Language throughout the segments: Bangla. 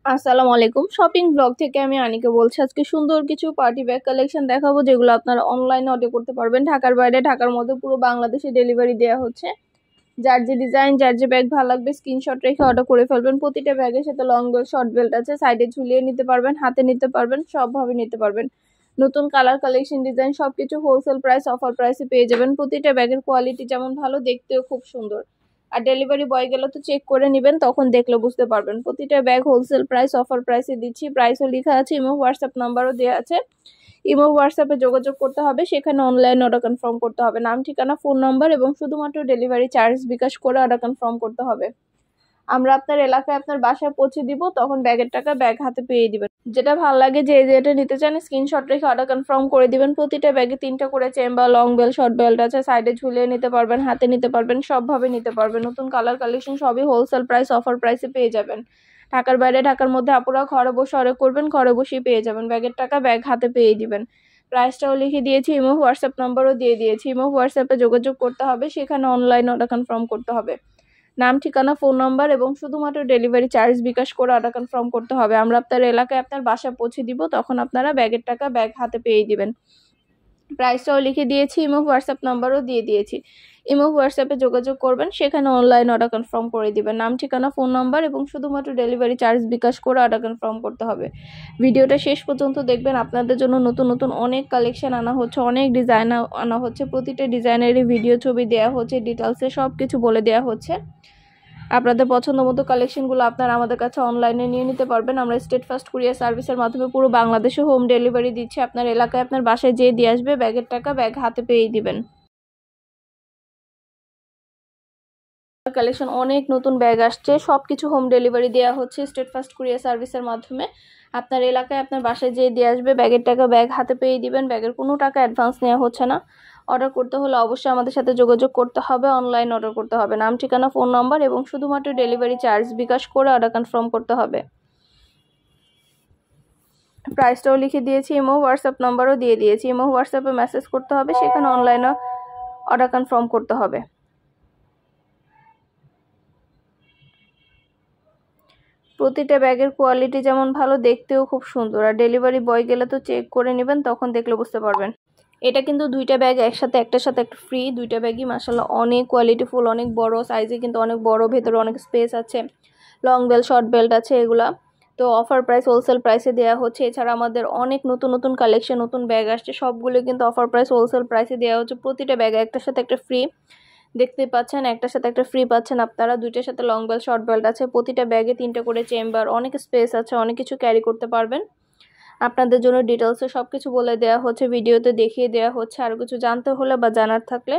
আসসালামু আলাইকুম। শপিং ব্লগ থেকে আমি আনিকা বলছি। আজকে সুন্দর কিছু পার্টি ব্যাগ কালেকশন দেখাবো, যেগুলো আপনারা অনলাইনে অর্ডার করতে পারবেন। ঢাকার বাইরে, ঢাকার মধ্যে পুরো বাংলাদেশে ডেলিভারি দেওয়া হচ্ছে। যার যে ডিজাইন, যার যে ব্যাগ ভালো লাগবে স্ক্রিনশট রেখে অর্ডার করে ফেলবেন। প্রতিটা ব্যাগের সাথে লং বেল্ট, শর্ট বেল্ট আছে, সাইডে ঝুলিয়ে নিতে পারবেন, হাতে নিতে পারবেন, সবভাবে নিতে পারবেন। নতুন কালার, কালেকশন, ডিজাইন সবকিছু হোলসেল প্রাইস, অফার প্রাইসে পেয়ে যাবেন। প্রতিটা ব্যাগের কোয়ালিটি যেমন ভালো, দেখতেও খুব সুন্দর। আর ডেলিভারি বয় গেলে তো চেক করে নেবেন, তখন দেখলে বুঝতে পারবেন। প্রতিটা ব্যাগ হোলসেল প্রাইস, অফার প্রাইসে দিচ্ছি। প্রাইসও লেখা আছে, ইমো হোয়াটসঅ্যাপ নাম্বারও দেওয়া আছে। ইমো হোয়াটসঅ্যাপে যোগাযোগ করতে হবে, সেখানে অনলাইন অর্ডার কনফার্ম করতে হবে। নাম, ঠিকানা, ফোন নাম্বার এবং শুধুমাত্র ডেলিভারি চার্জ বিকাশ করে অর্ডার কনফার্ম করতে হবে। আমরা আপনার এলাকায়, আপনার বাসায় পৌঁছে দিব, তখন ব্যাগের টাকা ব্যাগ হাতে পেয়ে দিবেন। যেটা ভালো লাগে, যে যেটা নিতে চান স্ক্রিনশট রেখে অর্ডার কনফার্ম করে দিবেন। প্রতিটা ব্যাগে 3টা করে chamber, long belt, short belt আছে, সাইডে ঝুলিয়ে নিতে পারবেন, হাতে নিতে পারবেন, সবভাবে নিতে পারবেন। নতুন কালার, কালেকশন সবই হোলসেল প্রাইস, অফার প্রাইসে পেয়ে যাবেন। ঢাকার বাইরে, ঢাকার মধ্যে আপুরা ঘরে বসে অর্ডার করবেন, ঘরে বসেই পেয়ে যাবেন। ব্যাগের টাকা ব্যাগ হাতে পেয়ে দিবেন। প্রাইসটাও লিখে দিয়েছি, ইমো হোয়াটসঅ্যাপ নাম্বারও দিয়ে দিয়েছি। ইমো হোয়াটসঅ্যাপে যোগাযোগ করতে হবে, সেখানে অনলাইন অর্ডার কনফার্ম করতে হবে। নাম, ঠিকানা, ফোন নাম্বার এবং শুধুমাত্র ডেলিভারি চার্জ বিকাশ করে অর্ডার কনফার্ম করতে হবে। আমরা আপনার এলাকায়, আপনার বাসায় পৌঁছে দিব, তখন আপনারা ব্যাগের টাকা ব্যাগ হাতে পেয়ে দিবেন। প্রাইসটাও লিখে দিয়েছি, ইমো হোয়াটসঅ্যাপ নাম্বারও দিয়ে দিয়েছি। ইমো হোয়াটসঅ্যাপে যোগাযোগ করবেন, সেখানে অনলাইন অর্ডার কনফার্ম করে দিবেন। নাম, ঠিকানা, ফোন নাম্বার এবং শুধুমাত্র ডেলিভারি চার্জ বিকাশ করে অর্ডার কনফার্ম করতে হবে। ভিডিওটা শেষ পর্যন্ত দেখবেন, আপনাদের জন্য নতুন নতুন অনেক কালেকশন আনা হচ্ছে, অনেক ডিজাইন আনা হচ্ছে। প্রতিটা ডিজাইনেরই ভিডিও, ছবি দেওয়া হচ্ছে, ডিটেলসে সব কিছু বলে দেওয়া হচ্ছে। আপনাদের পছন্দ মতো কালেকশনগুলো আপনারা আমাদের কাছে অনলাইনে নিয়ে নিতে পারবেন। আমরা স্টেট ফাস্ট কুরিয়ার সার্ভিসের মাধ্যমে পুরো বাংলাদেশে হোম ডেলিভারি দিচ্ছি। আপনার এলাকায়, আপনার বাসায় যেয়ে দিয়ে আসবে, ব্যাগের টাকা ব্যাগ হাতে পেয়ে দিবেন। কালেকশন অনেক নতুন ব্যাগ আসছে, সবকিছু হোম ডেলিভারি দেওয়া হচ্ছে স্টেট ফাস্ট কুরিয়ার সার্ভিসের মাধ্যমে। আপনার এলাকায়, আপনার বাসায় যেয়ে দিয়ে আসবে, ব্যাগের টাকা ব্যাগ হাতে পেয়ে দিবেন। ব্যাগের কোনো টাকা অ্যাডভান্স নেওয়া হচ্ছে না। অর্ডার করতে হলে অবশ্যই আমাদের সাথে যোগাযোগ করতে হবে, অনলাইন অর্ডার করতে হবে। নাম, ঠিকানা, ফোন নাম্বার এবং শুধুমাত্র ডেলিভারি চার্জ বিকাশ করে অর্ডার কনফার্ম করতে হবে। প্রাইসটাও লিখে দিয়েছি, ইমো হোয়াটসঅ্যাপ নাম্বারও দিয়ে দিয়েছি। ইমো হোয়াটসঅ্যাপে মেসেজ করতে হবে, সেখানে অনলাইনে অর্ডার কনফার্ম করতে হবে। প্রতিটা ব্যাগের কোয়ালিটি যেমন ভালো, দেখতেও খুব সুন্দর। আর ডেলিভারি বয় গেলে তো চেক করে নেবেন, তখন দেখলে বুঝতে পারবেন। এটা কিন্তু 2টা ব্যাগ একসাথে, একটার সাথে একটা ফ্রি। 2টা ব্যাগই মাশাআল্লাহ অনেক কোয়ালিটিফুল, অনেক বড় সাইজে, কিন্তু অনেক বড়, ভেতরে অনেক স্পেস আছে। লং বেল্ট, শর্ট বেল্ট আছে এগুলা। তো অফার প্রাইস, হোলসেল প্রাইসে দেওয়া হচ্ছে। এছাড়া আমাদের অনেক নতুন নতুন কালেকশন, নতুন ব্যাগ আসছে, সবগুলো কিন্তু অফার প্রাইস, হোলসেল প্রাইসে দেওয়া হচ্ছে। প্রতিটা ব্যাগ একটার সাথে একটা ফ্রি, দেখতে পাচ্ছেন, একটার সাথে একটা ফ্রি পাচ্ছেন আপনারা। 2টার সাথে লং বেল্ট, শর্ট বেল্ট আছে। প্রতিটা ব্যাগে 3টা করে চেম্বার, অনেক স্পেস আছে, অনেক কিছু ক্যারি করতে পারবেন। আপনাদের জন্য ডিটেলসে সবকিছু বলে দেওয়া হচ্ছে, ভিডিওতে দেখিয়ে দেওয়া হচ্ছে। আরও কিছু জানতে হলে বা জানার থাকলে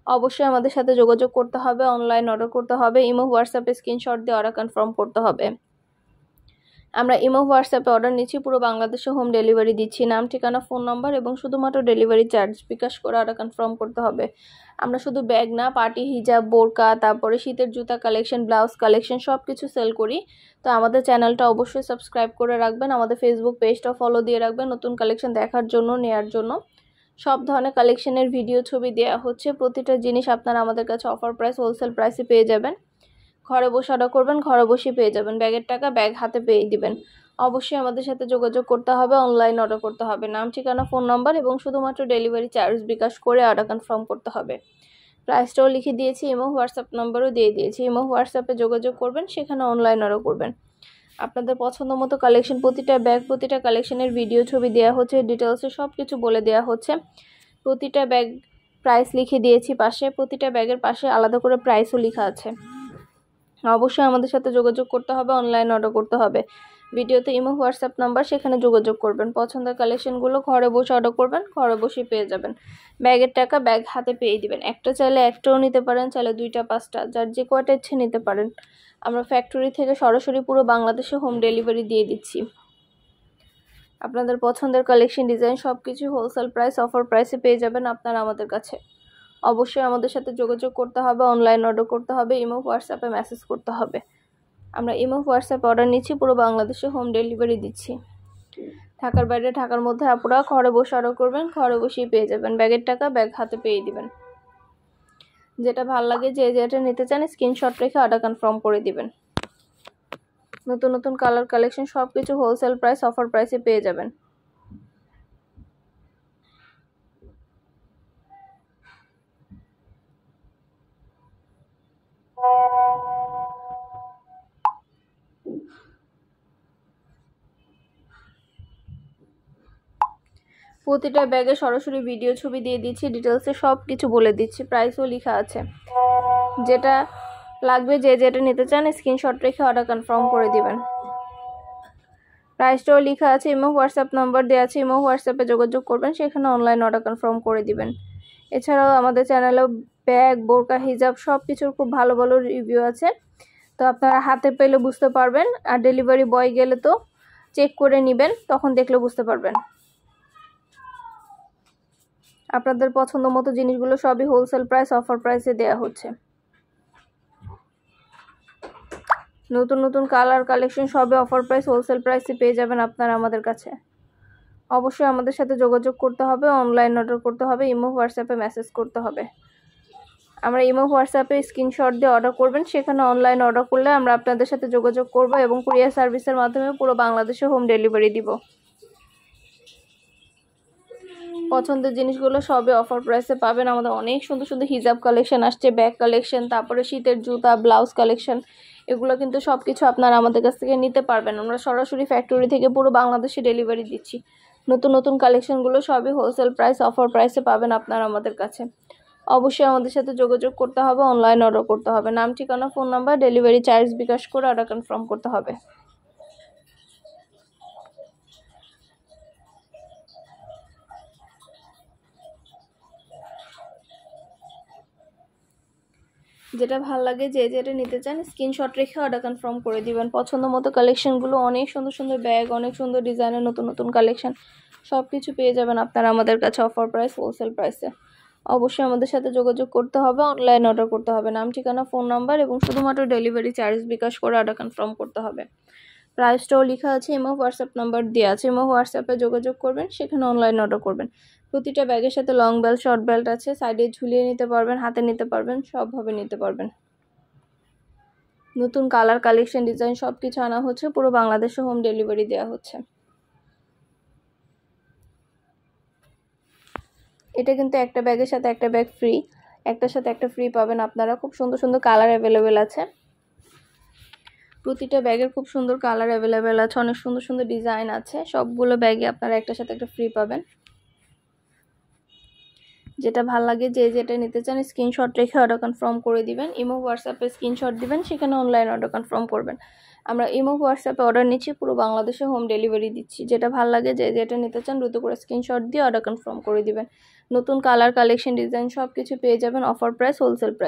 অবশ্যই আমাদের সাথে যোগাযোগ করতে হবে, অনলাইন অর্ডার করতে হবে। ইমো হোয়াটসঅ্যাপে স্ক্রিনশট দিয়ে অর্ডার কনফার্ম করতে হবে। আমরা ইমো হোয়াটসঅ্যাপে অর্ডার নিচ্ছি, পুরো বাংলাদেশে হোম ডেলিভারি দিচ্ছি। নাম, ঠিকানা, ফোন নাম্বার এবং শুধুমাত্র ডেলিভারি চার্জ বিকাশ করে অর্ডার কনফার্ম করতে হবে। আমরা শুধু ব্যাগ না, পার্টি, হিজাব, বোরকা, তারপরে শীতের জুতা কালেকশন, ব্লাউজ কালেকশন সব কিছু সেল করি। তো আমাদের চ্যানেলটা অবশ্যই সাবস্ক্রাইব করে রাখবেন, আমাদের ফেসবুক পেজটা ফলো দিয়ে রাখবেন, নতুন কালেকশন দেখার জন্য, নেয়ার জন্য। সব ধরনের কালেকশনের ভিডিও, ছবি দেওয়া হচ্ছে। প্রতিটা জিনিস আপনারা আমাদের কাছে অফার প্রাইস, হোলসেল প্রাইসে পেয়ে যাবেন। ঘরে বসে অর্ডার করবেন, ঘরে বসে পেয়ে যাবেন। ব্যাগের টাকা ব্যাগ হাতে পেয়ে দিবেন। অবশ্যই আমাদের সাথে যোগাযোগ করতে হবে, অনলাইন অর্ডার করতে হবে। নাম, ঠিকানা, ফোন নাম্বার এবং শুধুমাত্র ডেলিভারি চার্জ বিকাশ করে অর্ডার কনফার্ম করতে হবে। প্রাইসটাও লিখে দিয়েছি, ইমো হোয়াটসঅ্যাপ নাম্বারও দিয়ে দিয়েছি। ইমো হোয়াটসঅ্যাপে যোগাযোগ করবেন, সেখানে অনলাইন অর্ডার করবেন। আপনাদের পছন্দ মতো কালেকশন, প্রতিটা ব্যাগ, প্রতিটা কালেকশনের ভিডিও, ছবি দেওয়া হচ্ছে, ডিটেলসে সব কিছু বলে দেওয়া হচ্ছে। প্রতিটা ব্যাগ প্রাইস লিখে দিয়েছি পাশে, প্রতিটা ব্যাগের পাশে আলাদা করে প্রাইসও লেখা আছে। অবশ্যই আমাদের সাথে যোগাযোগ করতে হবে, অনলাইন অর্ডার করতে হবে। ভিডিওতে ইমো হোয়াটসঅ্যাপ নাম্বার, সেখানে যোগাযোগ করবেন। পছন্দের কালেকশনগুলো ঘরে বসে অর্ডার করবেন, ঘরে বসেই পেয়ে যাবেন। ব্যাগের টাকা ব্যাগ হাতে পেয়ে দিবেন। একটা চাইলে একটাও নিতে পারেন, চাইলে 2টা 5টা, যার যে কয়টা ইচ্ছে নিতে পারেন। আমরা ফ্যাক্টরি থেকে সরাসরি পুরো বাংলাদেশে হোম ডেলিভারি দিয়ে দিচ্ছি। আপনাদের পছন্দের কালেকশন, ডিজাইন সব কিছু হোলসেল প্রাইস, অফার প্রাইসে পেয়ে যাবেন আপনারা আমাদের কাছে। অবশ্যই আমাদের সাথে যোগাযোগ করতে হবে, অনলাইন অর্ডার করতে হবে, ইমো হোয়াটসঅ্যাপে মেসেজ করতে হবে। আমরা ইমো হোয়াটসঅ্যাপে অর্ডার নিচ্ছি, পুরো বাংলাদেশে হোম ডেলিভারি দিচ্ছি। ঢাকার বাইরে, ঢাকার মধ্যে আপুরা ঘরে বসে অর্ডার করবেন, ঘরে বসেই পেয়ে যাবেন। ব্যাগের টাকা ব্যাগ হাতে পেয়ে দিবেন। যেটা ভালো লাগে, যে যেটা নিতে চান স্ক্রিনশট রেখে অর্ডার কনফার্ম করে দিবেন। নতুন নতুন কালার কালেকশন সব কিছু হোলসেল প্রাইস অফার প্রাইসে পেয়ে যাবেন। প্রতিটা ব্যাগে সরাসরি ভিডিও ছবি দিয়ে দিচ্ছি, ডিটেলসে সব কিছু বলে দিচ্ছি, প্রাইসও লেখা আছে। যেটা লাগবে যে যেটা নিতে চান স্ক্রিনশট রেখে অর্ডার কনফার্ম করে দিবেন। প্রাইসটাও লেখা আছে, ইমো হোয়াটসঅ্যাপ নাম্বার দেওয়া আছে, ইমো হোয়াটসঅ্যাপে যোগাযোগ করবেন, সেখানে অনলাইন অর্ডার কনফার্ম করে দিবেন। এছাড়াও আমাদের চ্যানেলেও ব্যাগ, বোরকা, হিজাব সব কিছুর খুব ভালো ভালো রিভিউ আছে, তো আপনারা হাতে পেলে বুঝতে পারবেন। আর ডেলিভারি বয় গেলে তো চেক করে নেবেন, তখন দেখলে বুঝতে পারবেন। আপনাদের পছন্দ মতো জিনিসগুলো সবই হোলসেল প্রাইস অফার প্রাইসে দেওয়া হচ্ছে। নতুন নতুন কালার কালেকশন সবই অফার প্রাইস হোলসেল প্রাইসে পেয়ে যাবেন আপনারা আমাদের কাছে। অবশ্যই আমাদের সাথে যোগাযোগ করতে হবে, অনলাইন অর্ডার করতে হবে, ইমো হোয়াটসঅ্যাপে মেসেজ করতে হবে। আমরা ইমো হোয়াটসঅ্যাপে স্ক্রিনশট দিয়ে অর্ডার করবেন, সেখানে অনলাইন অর্ডার করলে আমরা আপনাদের সাথে যোগাযোগ করব এবং কুরিয়ার সার্ভিসের মাধ্যমে পুরো বাংলাদেশে হোম ডেলিভারি দিব। পছন্দের জিনিসগুলো সবে অফার প্রাইসে পাবেন। আমাদের অনেক সুন্দর সুন্দর হিজাব কালেকশন আসছে, ব্যাগ কালেকশন, তারপরে শীতের জুতা, ব্লাউজ কালেকশন, এগুলো কিন্তু সব কিছু আপনারা আমাদের কাছ থেকে নিতে পারবেন। আমরা সরাসরি ফ্যাক্টরি থেকে পুরো বাংলাদেশে ডেলিভারি দিচ্ছি। নতুন নতুন কালেকশনগুলো সবই হোলসেল প্রাইস অফার প্রাইসে পাবেন আপনারা আমাদের কাছে। অবশ্যই আমাদের সাথে যোগাযোগ করতে হবে, অনলাইন অর্ডার করতে হবে। নাম, ঠিকানা, ফোন নাম্বার, ডেলিভারি চার্জ বিকাশ করে অর্ডার কনফার্ম করতে হবে। যেটা ভালো লাগে যে যেটা নিতে চান স্ক্রিনশট রেখে অর্ডার কনফার্ম করে দিবেন। পছন্দ মতো কালেকশনগুলো, অনেক সুন্দর সুন্দর ব্যাগ, অনেক সুন্দর ডিজাইনের নতুন নতুন কালেকশন সব কিছু পেয়ে যাবেন আপনারা আমাদের কাছে অফার প্রাইস হোলসেল প্রাইসে। অবশ্যই আমাদের সাথে যোগাযোগ করতে হবে, অনলাইন অর্ডার করতে হবে। নাম, ঠিকানা, ফোন নাম্বার এবং শুধুমাত্র ডেলিভারি চার্জ বিকাশ করে অর্ডার কনফার্ম করতে হবে। প্রাইসটাও লেখা আছে, ইমো হোয়াটসঅ্যাপ নাম্বার দেওয়া আছে, ইমো হোয়াটসঅ্যাপে যোগাযোগ করবেন, সেখানে অনলাইন অর্ডার করবেন। প্রতিটা ব্যাগের সাথে লং বেল্ট, শর্ট বেল্ট আছে, সাইডে ঝুলিয়ে নিতে পারবেন, হাতে নিতে পারবেন, সবভাবে নিতে পারবেন। নতুন কালার কালেকশন, ডিজাইন সব কিছু আনা হচ্ছে, পুরো বাংলাদেশে হোম ডেলিভারি দেওয়া হচ্ছে। এটা কিন্তু একটা ব্যাগের সাথে একটা ব্যাগ ফ্রি, একটার সাথে একটা ফ্রি পাবেন আপনারা। খুব সুন্দর সুন্দর কালার অ্যাভেলেবেল আছে, প্রতিটা ব্যাগের খুব সুন্দর কালার অ্যাভেলেবেল আছে, অনেক সুন্দর সুন্দর ডিজাইন আছে। সবগুলো ব্যাগে আপনারা একটার সাথে একটা ফ্রি পাবেন। যেটা ভাল লাগে যে যেটা নিতে চান স্ক্রিনশট রেখে অর্ডার কনফার্ম করে দিবেন। ইমো হোয়াটসঅ্যাপে স্ক্রিনশট দিবেন, সেখানে অনলাইন অর্ডার কনফার্ম করবেন। আমরা ইমো হোয়াটসঅ্যাপে অর্ডার নিচ্ছি, পুরো বাংলাদেশে হোম ডেলিভারি দিচ্ছি। যেটা ভাল লাগে যে যেটা নিতে চান দ্রুত করে স্ক্রিনশট দিয়ে অর্ডার কনফার্ম করে দিবেন। নতুন কালার কালেকশন, ডিজাইন সব কিছু পেয়ে যাবেন অফার প্রাইস হোলসেল প্রাইস।